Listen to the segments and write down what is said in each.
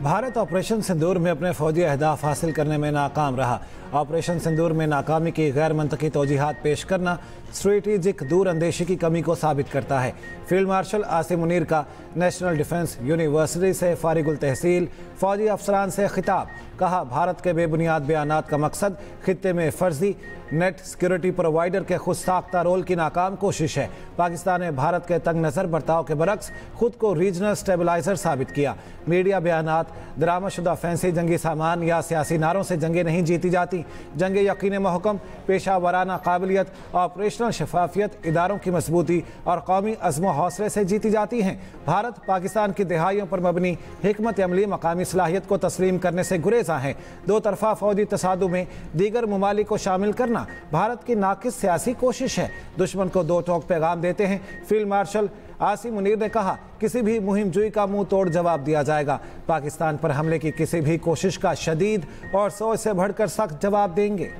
Bharat operation सिंदूर में अपने फौजी अहदाफ हासिल करने में नाकाम रहा। ऑपरेशन सिंदूर में नाकामी की गैर मंतकी तौजीहात पेश करना स्ट्रेटेजिक दूर अंदेशी की कमी को साबित करता है। फील्ड मार्शल आसिम मुनीर का नेशनल डिफेंस यूनिवर्सिटी से फारिगुल तहसील फौजी अफसरान से खिताब। कहा, भारत के बेबुनियाद बयानात का मकसद खित्ते में फर्जी नेट सिक्योरिटी प्रोवाइडर के खुद साख्ता रोल की नाकाम कोशिश है। पाकिस्तान ने भारत के तंग नज़र बर्ताव के बरक्स खुद को रीजनल स्टेबलाइजर साबित किया। मीडिया बयानात दरामदशुदा फैंसी जंगी सामान या सियासी नारों से जंगें नहीं जीती जाती। जंगे यकीन महकम, पेशा वराना काबिलियत, ऑपरेशनल शफाफियत, इदारों की मजबूती और कौमी अज़्म हौसले से जीती जाती हैं। भारत पाकिस्तान की दहाइयों पर मबनी हिकमत अमली मकामी सलाहियत को तस्लीम करने से गुरेज़ा है। दो तरफा फौजी तसादुम में दीगर ममालिक को शामिल करना भारत की नाकिस सियासी कोशिश है। दुश्मन को दो टोक पैगाम देते हैं। फील्ड मार्शल आसिम मुनीर ने कहा, किसी भी मुहिम जुई का मुंह तोड़ जवाब दिया जाएगा। पाकिस्तान पर हमले की किसी भी कोशिश का शदीद और सोच से बढ़कर सख्त जवाब देंगे।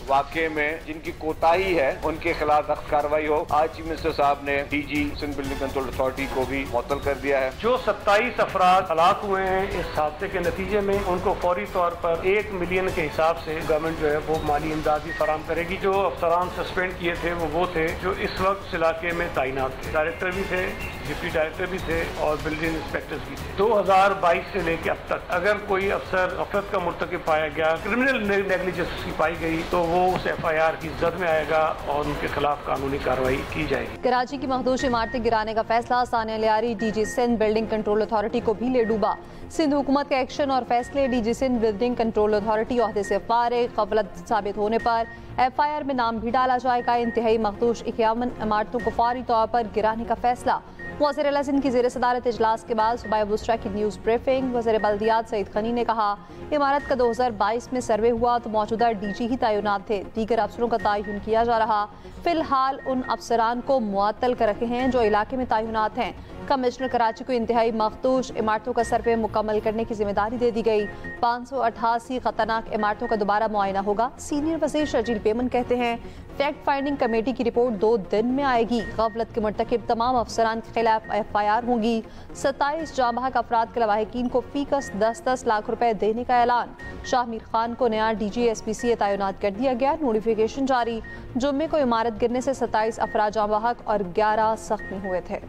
वाकये में जिनकी कोताही है उनके खिलाफ सख्त कार्रवाई हो। आज चीफ मिनिस्टर साहब ने DG Sindh building control authority को भी मुअत्तल कर दिया है। जो 27 अफराद हलाक हुए हैं इस हादसे के नतीजे में, उनको फौरी तौर पर 1 मिलियन के हिसाब से गवर्नमेंट जो है वो माली इमदाद भी फराम करेगी। जो अफसरान सस्पेंड किए थे वो थे जो इस वक्त इस इलाके में तैनात थे। डायरेक्टर भी थे, डिप्टी डायरेक्टर भी थे और बिल्डिंग इंस्पेक्टर्स भी थे। 2022 से लेकर अब तक अगर कोई अफसर गफलत का मुर्तकिब पाया गया, क्रिमिनल नेग्लिजेंस उसकी पाई गई, तो वो उस FIR की जद में आएगा और उनके खिलाफ कानूनी कार्रवाई की जाएगी। कराची की महदूश इमारतें गिराने का फैसला Sania Lyari DG Sindh building control authority को भी ले डूबा। सिंध हुकूमत के एक्शन और फैसले DG Sindh building control authority ओहदे से फारिग। गफलत साबित होने पर FIR में नाम भी डाला जाएगा। इंतहाई महदूश 51 इमारतों को फौरी तौर पर गिराने का फैसला। वज़ीर आला सिंध की ज़ेर सदारत इजलास के बाद सुबह बुस्रा की न्यूज़ ब्रीफिंग। वज़ीर बल्दियात सईद खनी ने कहा, इमारत का 2022 में सर्वे हुआ तो मौजूदा DG ही तैनात थे, दीगर अफसरों का तयन किया जा रहा। फिलहाल उन अफसरान को मुअत्तल कर रखे हैं जो इलाके में तैनात हैं। कमिश्नर कराची को इंतहाई मखदूश इमारतों का सर्वे मुकम्मल करने की जिम्मेदारी दे दी गई। 588 खतरनाक इमारतों का दोबारा मुआयना होगा। सीनियर वज़ीर शर्जील पेमन कहते हैं, फैक्ट फाइंडिंग कमेटी की रिपोर्ट 2 दिन में आएगी। गफलत के मुर्तकिब तमाम अफसरान के खिलाफ FIR होंगी। 27 जांबाहक अफराद के लवाहिकीन को फीकस 10-10 लाख रुपए देने का ऐलान। शाहमीर खान को नया DG SPCA तैनात कर दिया गया। नोटिफिकेशन जारी। जुम्मे को इमारत गिरने से 27 अफराद जांबाहक और 11 जख्मी हुए थे।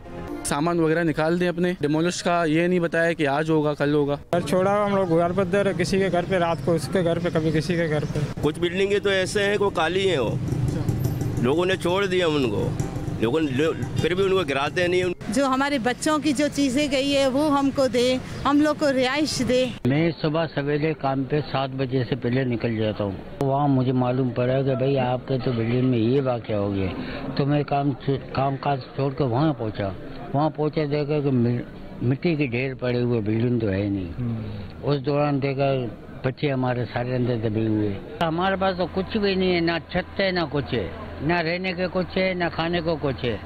सामान वगैरह निकाल दें अपने। डिमोलिश का ये नहीं बताया कि आज होगा कल होगा। घर छोड़ा हम लोग घर पर दे रहे, किसी के घर पे रात को उसके घर पे, कभी किसी के घर पे। कुछ बिल्डिंगें तो ऐसे हैं वो काली हैं, वो लोगों ने छोड़ दिया उनको, लोगों फिर भी उनको गिराते नहीं। जो हमारे बच्चों की जो चीजें गई है वो हमको दे, हम लोग को रिहाइश दे। मैं सुबह सवेरे काम पे 7 बजे से पहले निकल जाता हूँ। वहाँ मुझे मालूम पड़ा कि भाई आपके तो बिल्डिंग में ये वाक़या हो गया, तो मैं काम काज छोड़ कर वहाँ पहुँचा देखा कि मिट्टी के ढेर पड़े हुए, बिल्डिंग तो है नहीं। उस दौरान देखा बच्चे हमारे सारे अंदर दबे हुए। हमारे पास तो कुछ भी नहीं है, ना छत है ना कुछ है, ना रहने के कुछ है ना खाने को कुछ है।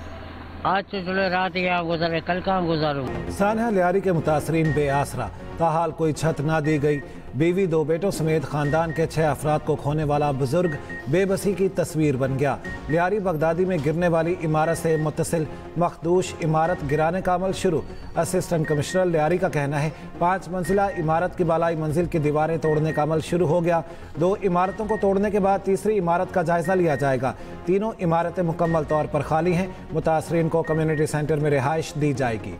आज तो चलो रात यहाँ गुजारे, कल कहाँ गुजारूँ। सानिया लियारी के मुतासरीन बेआसरा, ताहाल कोई छत ना दी गई। बीवी 2 बेटों समेत खानदान के 6 अफराद को खोने वाला बुजुर्ग बेबसी की तस्वीर बन गया। लियारी बगदादी में गिरने वाली इमारत से मुत्तसिल मखदूश इमारत गिराने का अमल शुरू। असिस्टेंट कमिश्नर लियारी का कहना है, 5 मंजिला इमारत की बालाई मंजिल की दीवारें तोड़ने का अमल शुरू हो गया। 2 इमारतों को तोड़ने के बाद तीसरी इमारत का जायजा लिया जाएगा। तीनों इमारतें मुकम्मल तौर पर खाली हैं। मुतासरीन को कम्युनिटी सेंटर में रिहाइश दी जाएगी।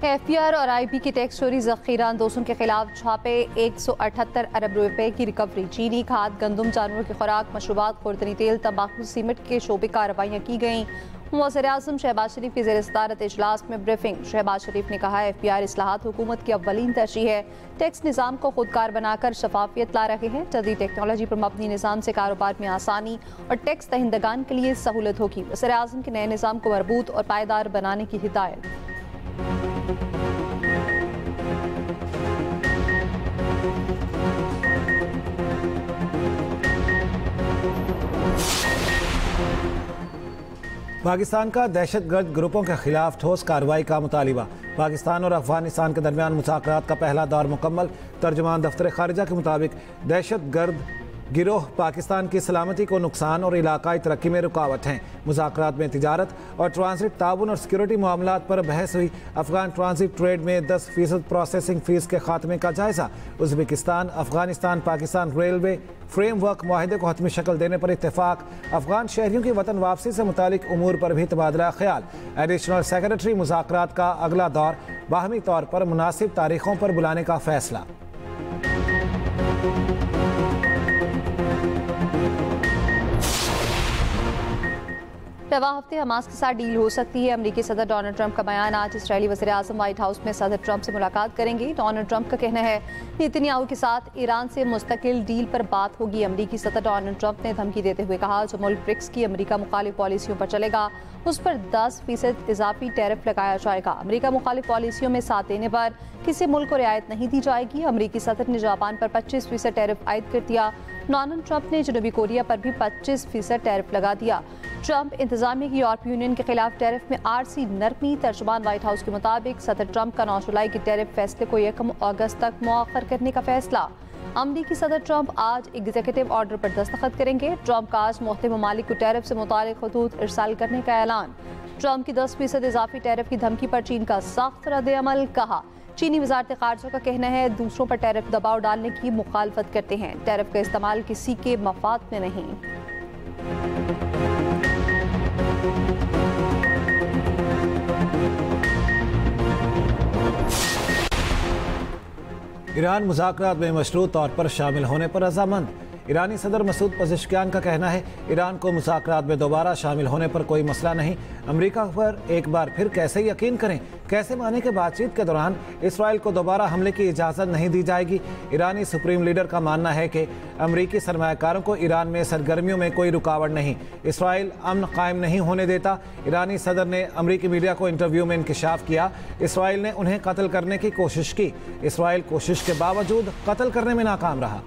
FPR और IB की टैक्स चोरी ज़ख़ीरा अंदोज़ों के खिलाफ छापे। 178 अरब रुपए की रिकवरी। चीनी, खाद, गंदम, जानवरों की खुराक, मशरूबात, खुर्दनी तेल, तंबाकू, सीमेंट के शोबे कार्रवाइयाँ की गईं। वज़ीर-ए-आज़म शहबाज शरीफ की ज़ेर सदारत इजलास में ब्रीफिंग। शहबाज शरीफ ने कहा, FPR इस्लाहात हुकूमत की अव्वलीन तरजीह है। टैक्स निज़ाम को खुदकार बनाकर शफाफियत ला रहे हैं। जदीद टेक्नोलॉजी पर मबनी निज़ाम से कारोबार में आसानी और टैक्स दहिंदगान के लिए सहूलत होगी। वज़ीर-ए-आज़म के नए निज़ाम को मरबूत और पायदार बनाने की हिदायत। पाकिस्तान का दहशतगर्द ग्रुपों के खिलाफ ठोस कार्रवाई का मुतालिबा। पाकिस्तान और अफगानिस्तान के दरमियान मुज़ाकरात का पहला दौर मुकम्मल। तर्जुमान दफ्तर खारिजा के मुताबिक दहशतगर्द गिरोह पाकिस्तान की सलामती को नुकसान और इलाकाई तरक्की में रुकावट हैं। मुज़ाकरात में तिजारत और ट्रांजिट ताउन और सिक्योरिटी मामलात पर बहस हुई। अफगान ट्रांजिट ट्रेड में 10% प्रोसेसिंग फीस के खात्मे का जायजा। उज़्बेकिस्तान अफगानिस्तान पाकिस्तान रेलवे फ्रेमवर्क माहिदे को हतमी शक्ल देने पर इत्तेफाक। अफगान शहरियों की वतन वापसी से मुतालिक उमूर पर भी तबादला ख्याल। एडिशनल सेक्रेटरी मुज़ाकरात का अगला दौर बाहमी तौर पर मुनासिब तारीखों पर बुलाने का फैसला। रवा हफ्ते हमास के साथ डील हो सकती है। अमरीकी सदर डोनाल्ड ट्रंप का बयान। आज इस्राएली वज़ीर आज़म व्हाइट हाउस में सदर ट्रंप से मुलाकात करेंगे। डोनाल्ड ट्रंप का कहना है नेतन्याहू के साथ ईरान से मुस्तकिल डील पर बात होगी। अमरीकी सदर डोनाल्ड ट्रंप ने धमकी देते हुए कहा जो मुल्क ब्रिक्स की अमरीका मुखालिफ पॉलिसियों पर चलेगा उस पर 10% इजाफी टैरिफ लगाया जाएगा। अमरीका मुखालिफ पॉलिसियों में साथ देने पर किसी मुल्क को रियायत नहीं दी जाएगी। अमरीकी सदर ने जापान पर 25% टैरिफ आयद कर दिया। डोनाल्ड ट्रंप ने जनूबी कोरिया पर भी 25% टैरिफ लगा दिया। ट्रंप इंतजामिया की यूरोपीय यूनियन के खिलाफ टैरिफ में आरसी नरमी। तर्जुमान व्हाइट हाउस के मुताबिक सदर ट्रंप का 9 जुलाई के टैरिफ फैसले को 1 अगस्त तक मुअख्खर करने का फैसला। अमरीकी सदर ट्रंप आज एग्जीक्यूटिव ऑर्डर पर दस्तखत करेंगे। ट्रंप का आज मुख्तलिफ ममालिक को टैरिफ से मुतालिक खतूत इरसाल करने का ऐलान। ट्रंप की 10% इजाफी टैरिफ की धमकी पर चीन का सख्त रद्द-ए-अमल। कहा चीनी वजारत खारजा का कहना है दूसरों पर टैरिफ दबाव डालने की मुखालफत करते हैं। टैरिफ का इस्तेमाल किसी के मफाद में नहीं। ईरान मुज़ाकरात में मशरूत तौर पर शामिल होने पर रज़ामंद। ईरानी सदर मसूद पज़ेश्कियान का कहना है ईरान को मुज़ाकरात में दोबारा शामिल होने पर कोई मसला नहीं। अमरीका पर एक बार फिर कैसे यकीन करें, कैसे माने कि बातचीत के दौरान इसराइल को दोबारा हमले की इजाज़त नहीं दी जाएगी। ईरानी सुप्रीम लीडर का मानना है कि अमरीकी सरमायाकारों को ईरान में सरगर्मियों में कोई रुकावट नहीं। इसराइल अमन कायम नहीं होने देता। ईरानी सदर ने अमरीकी मीडिया को इंटरव्यू में इंकशाफ किया इसराइल ने उन्हें कत्ल करने की कोशिश की। इसराइल कोशिश के बावजूद कत्ल करने में नाकाम रहा।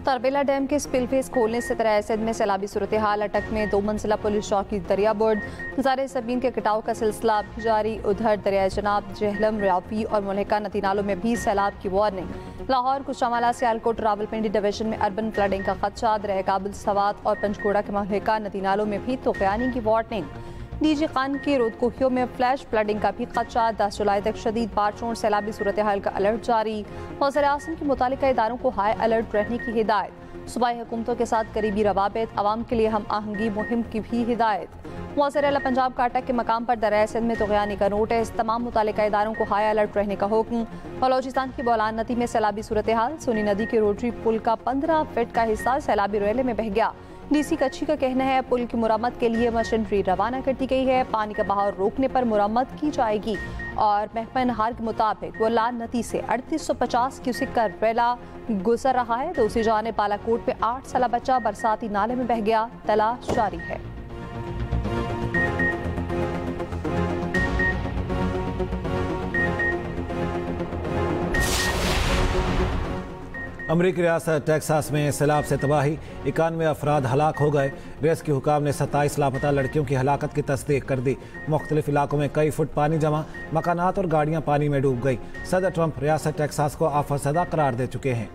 तरबेला डैम के स्पिलफेस खोलने से तरह सिंध में सैलाबी सूरत हाल। अटक में 2 मंजिला पुलिस चौकी दरिया बोर्ड ज़ारे ज़मीन के कटाव का सिलसिला भी जारी। उधर दरिया जनाब जहलम राफी और मुल्हिका नदी नालों में भी सैलाब की वार्निंग। लाहौर कुशामाला सियालकोट रावलपिंडी डिवीजन में अर्बन फ्लडिंग का खदशा। दरिया काबुल सवात और पंचगोड़ा के मुल्हिका नदी नालों में भी तूफ़ानी की वार्निंग। डीजी खान की रोदकोहियों में फ्लैश फ्लडिंग का भी खदशा। 10 जुलाई तक शदीद बारिशों और सैलाबी सूरत हाल का अलर्ट जारी। वज़ीर आज़म की मुतालिका इदारों को हाई अलर्ट रहने की हिदायत। सूबाई हुकूमतों के साथ करीबी रवाबित आवाम के लिए हम आहंगी मुहिम की भी हिदायत। वज़ीर आला पंजाब का अटक के मकाम पर दरिया सिंध में तूग़यानी का नोटिस। तमाम मुतालिका इदारों को हाई अलर्ट रहने का हुक्म। बलोचिस्तान की बोलान नदी में सैलाबी सूरत हाल। सोनी नदी के रोटरी पुल का 15 फीट का हिस्सा सैलाबी रेले में बह गया। डीसी कच्ची का कहना है पुल की मुरम्मत के लिए मशीनरी रवाना कर दी गई है। पानी का बहाव रोकने पर मुरम्मत की जाएगी। और महकमा नहार के मुताबिक बोलान नदी से 3850 क्यूसिक का रेला गुजर रहा है। दूसरी जानिब बालाकोट में 8 साला बच्चा बरसाती नाले में बह गया। तलाश जारी है। अमरीकी रियासत टेक्सास में सैलाब से तबाही। 91 अफराद हलाक हो गए। रेस्क्यू हुकाम ने 27 लापता लड़कियों की हलाकत की तस्दीक कर दी। मुख्तलिफ इलाकों में कई फुट पानी जमा। मकानात और गाड़ियां पानी में डूब गई। सदर ट्रंप रियासत टेक्सास को आफतज़दा करार दे चुके हैं।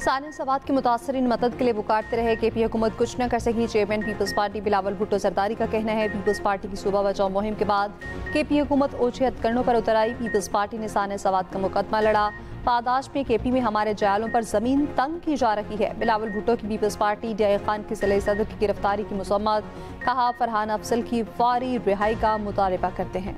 सानिया सवात की मुतासरीन मदद के लिए पुकारते रहे। KP हुकूमत कुछ न कर सकी। चेयरमैन पीपल्स पार्टी बिलावल भुट्टो जरदारी का कहना है पीपल्स पार्टी की सूबा बचाओ मुहिम के बाद KP हुकूमत ओछे हथकंडों पर उतर आई। पीपल्स पार्टी ने सानिया सवात का मुकदमा लड़ा। पादाश में KP में हमारे जालों पर जमीन तंग की जा रही है। बिलावल भुट्टो की पीपल्स पार्टी DI खान की ज़िले सदर की गिरफ्तारी की मसम्मत। कहा फरहान अफजल की फौरी रिहाई का मुतालबा करते हैं।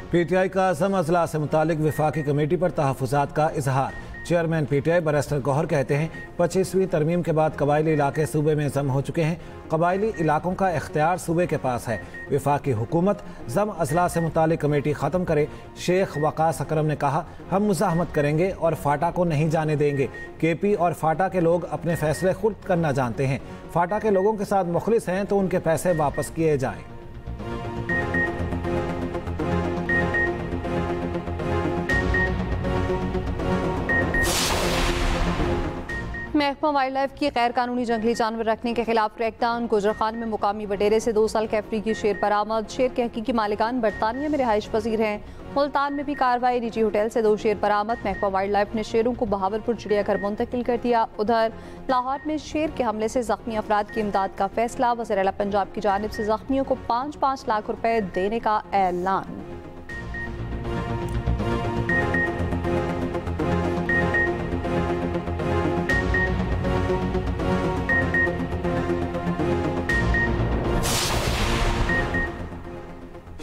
PTI का अज़म अजला से मुतालिक वफाकी कमेटी पर तहफ़्फ़ुज़ात का इजहार। चेयरमैन PTI बैरिस्टर गौहर कहते हैं 25वीं तरमीम के बाद कबायली इलाके सूबे में जम हो चुके हैं। कबायली इलाकों का इख्तियार सूबे के पास है। वफाकी हुकूमत जम अजला से मुतालिक कमेटी ख़त्म करे। शेख वक़ास अकरम ने कहा हम मुज़ाहमत करेंगे और फाटा को नहीं जाने देंगे। KP और फाटा के लोग अपने फैसले खुद करना जानते हैं। फाटा के लोगों के साथ मुखलिस हैं तो उनके पैसे वापस किए जाएँ। महकमा वाइल्ड लाइफ की गैर कानूनी जंगली जानवर रखने के खिलाफ क्रैकडाउन। गुजरखान में मुकामी बटेरे से 2 साल कैफरी की शेर बरामद। शेर के हकीकी मालिकान बरतानिया में रिहाइश पजीर हैं। मुल्तान में भी कार्रवाई। निजी होटल से 2 शेर बरामद। महकमा वाइल्ड लाइफ ने शेरों को बहावलपुर चिड़ियाघर मुंतकिल कर दिया। उधर लाहौर में शेर के हमले से जख्मी अफराद की इमदाद का फैसला। वज़ीर आला पंजाब की जानिब से जख्मियों को 5-5 लाख रुपए देने का ऐलान।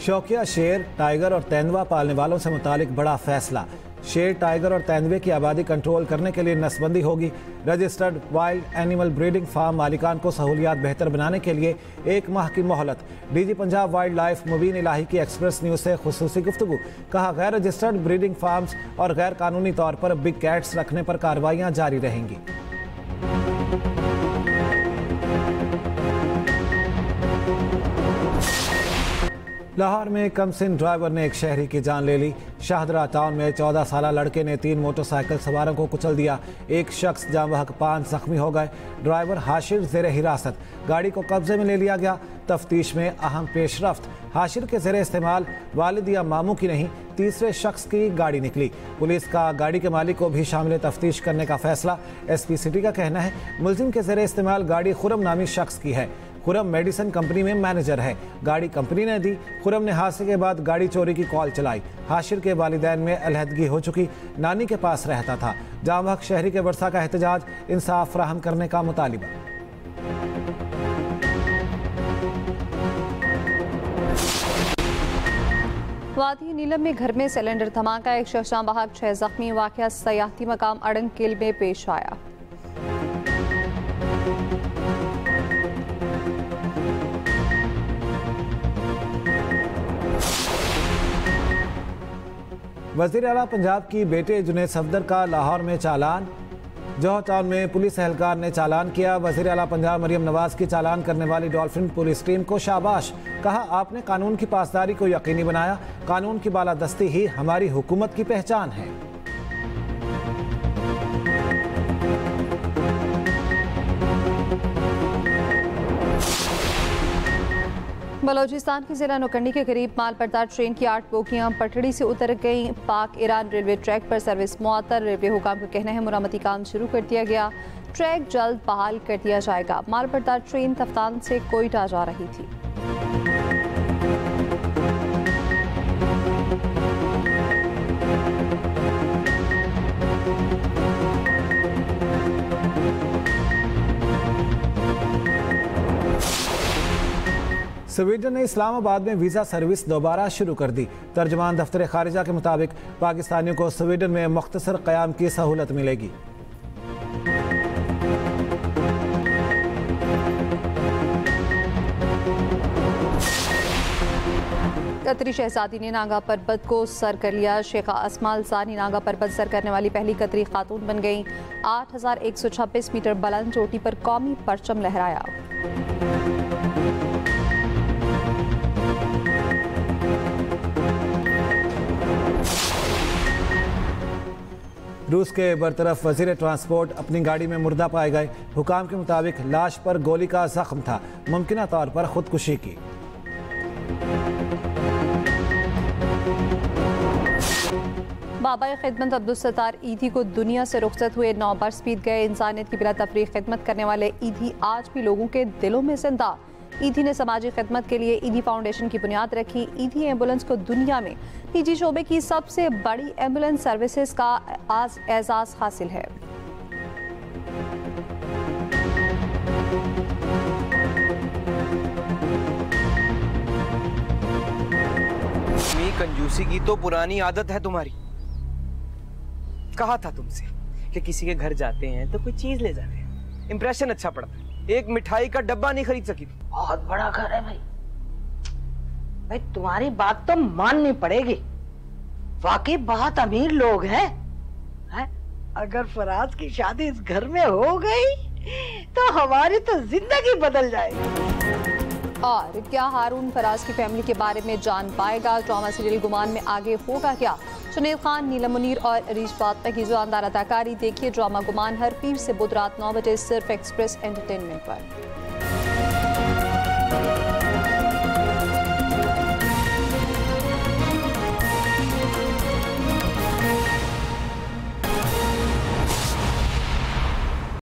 शौकिया शेर, टाइगर और तेंदुआ पालने वालों से मुतालिक बड़ा फैसला। शेर, टाइगर और तेंदुए की आबादी कंट्रोल करने के लिए नसबंदी होगी। Registered wild animal breeding farm मालिकान को सहूलियात बेहतर बनाने के लिए 1 माह की मोहलत। डीजी पंजाब वाइल्ड लाइफ मुबीन इलाही की एक्सप्रेस न्यूज से खुसूसी गुफ्तगू। कहा, गैर रजिस्टर्ड ब्रीडिंग फार्म्स और गैर कानूनी तौर पर बिग कैट्स रखने पर कार्रवाइयां जारी रहेंगी। लाहौर में कमसिन ड्राइवर ने एक शहरी की जान ले ली। शाहदरा टाउन में 14 साला लड़के ने 3 मोटरसाइकिल सवारों को कुचल दिया। एक शख्स जाँ बहक 5 जख्मी हो गए। ड्राइवर हाशिर जेर हिरासत। गाड़ी को कब्जे में ले लिया गया। तफ्तीश में अहम पेशरफ्त। हाशिर के जेर इस्तेमाल वालिद या मामू की नहीं, तीसरे शख्स की गाड़ी निकली। पुलिस का गाड़ी के मालिक को भी शामिल तफ्तीश करने का फैसला। SP सिटी का कहना है, मुलजिम के जेर इस्तेमाल गाड़ी खुरम नामी शख्स की है। खुरम मेडिसिन कंपनी में मैनेजर है। गाड़ी कंपनी ने दी। खुरम ने हादसे के बाद गाड़ी चोरी की कॉल चलाई। हाशिर के वालिदैन में अलहदगी हो चुकी, नानी के पास रहता था। जाँ बहक शहरी के वर्षा का एहतजाज, इंसाफ फराहम करने का मुतालिबा। वादी नीलम में घर में सिलेंडर धमाका। एक शख्स जाँ बहक, 6 जख्मी। वाक़या सयाहती मकाम अड़ंगकिल में पेश आया। वज़ीर आला पंजाब की बेटे जुनैद सफदर का लाहौर में चालान। जौहर टाउन में पुलिस एहलकार ने चालान किया। वज़ीर आला पंजाब मरियम नवाज की चालान करने वाली डॉल्फिन पुलिस टीम को शाबाश। कहा, आपने कानून की पासदारी को यकीनी बनाया। कानून की बालादस्ती ही हमारी हुकूमत की पहचान है। बलोचिस्तान की जिला नौकंडी के करीब मालबरदार ट्रेन की 8 बोगियां पटड़ी से उतर गई। पाक ईरान रेलवे ट्रैक पर सर्विस मुअत्तल। रेलवे हुकाम का कहना है, मुरम्मती काम शुरू कर दिया गया। ट्रैक जल्द बहाल कर दिया जाएगा। मालबरदार ट्रेन तफ्तान से कोयटा जा रही थी। स्वीडन ने इस्लामाबाद में वीज़ा सर्विस दोबारा शुरू कर दी। तर्जमान दफ्तर खारिजा के मुताबिक पाकिस्तानियों को स्वीडन में मुख्तसर क़याम की सहूलत मिलेगी। कतरी शहजादी ने नागा पर्वत को सर कर लिया। शेखा अस्मा अल सानी नागा पर्वत सर करने वाली पहली कतरी खातून बन गई। 8126 मीटर बुलंद चोटी पर कौमी परचम लहराया। रूस के बरतरफ वजीर ट्रांसपोर्ट अपनी गाड़ी में मुर्दा पाए गए। हुकाम के मुताबिक लाश पर गोली का जख्म था, मुमकिना तौर पर खुदकुशी की। बाबा खिदमत अब्दुल सत्तार ईदी को दुनिया से रुखसत हुए 9 बरस बीत गए। इंसानियत की बिला तफरीक खिदमत करने वाले ईदी आज भी लोगों के दिलों में जिंदा। ईदी ने समाजी खिदमत के लिए ईदी फाउंडेशन की बुनियाद रखी। ईदी एम्बुलेंस को दुनिया में निजी शोबे की सबसे बड़ी एम्बुलेंस सर्विसेज का आज एजाज हासिल है। कंजूसी की तो पुरानी आदत है तुम्हारी। कहा था तुमसे कि किसी के घर जाते हैं तो कोई चीज ले जाते हैं, इंप्रेशन अच्छा पड़ता है। एक मिठाई का डब्बा नहीं खरीद सकी। बहुत बड़ा घर है भाई। भाई तुम्हारी बात तो माननी पड़ेगी, वाकई बहुत अमीर लोग हैं। अगर फराज की शादी इस घर में हो गई तो हमारी तो जिंदगी बदल जाएगी। और क्या हारून फराज की फैमिली के बारे में जान पाएगा? ड्रामा सीरियल गुमान में आगे होगा क्या? जुनैद खान, नीलम मुनीर और अरीश फातमा की जानदार अदाकारी देखिए ड्रामा गुमान हर पीर से बुध रात 9 बजे सिर्फ एक्सप्रेस एंटरटेनमेंट पर।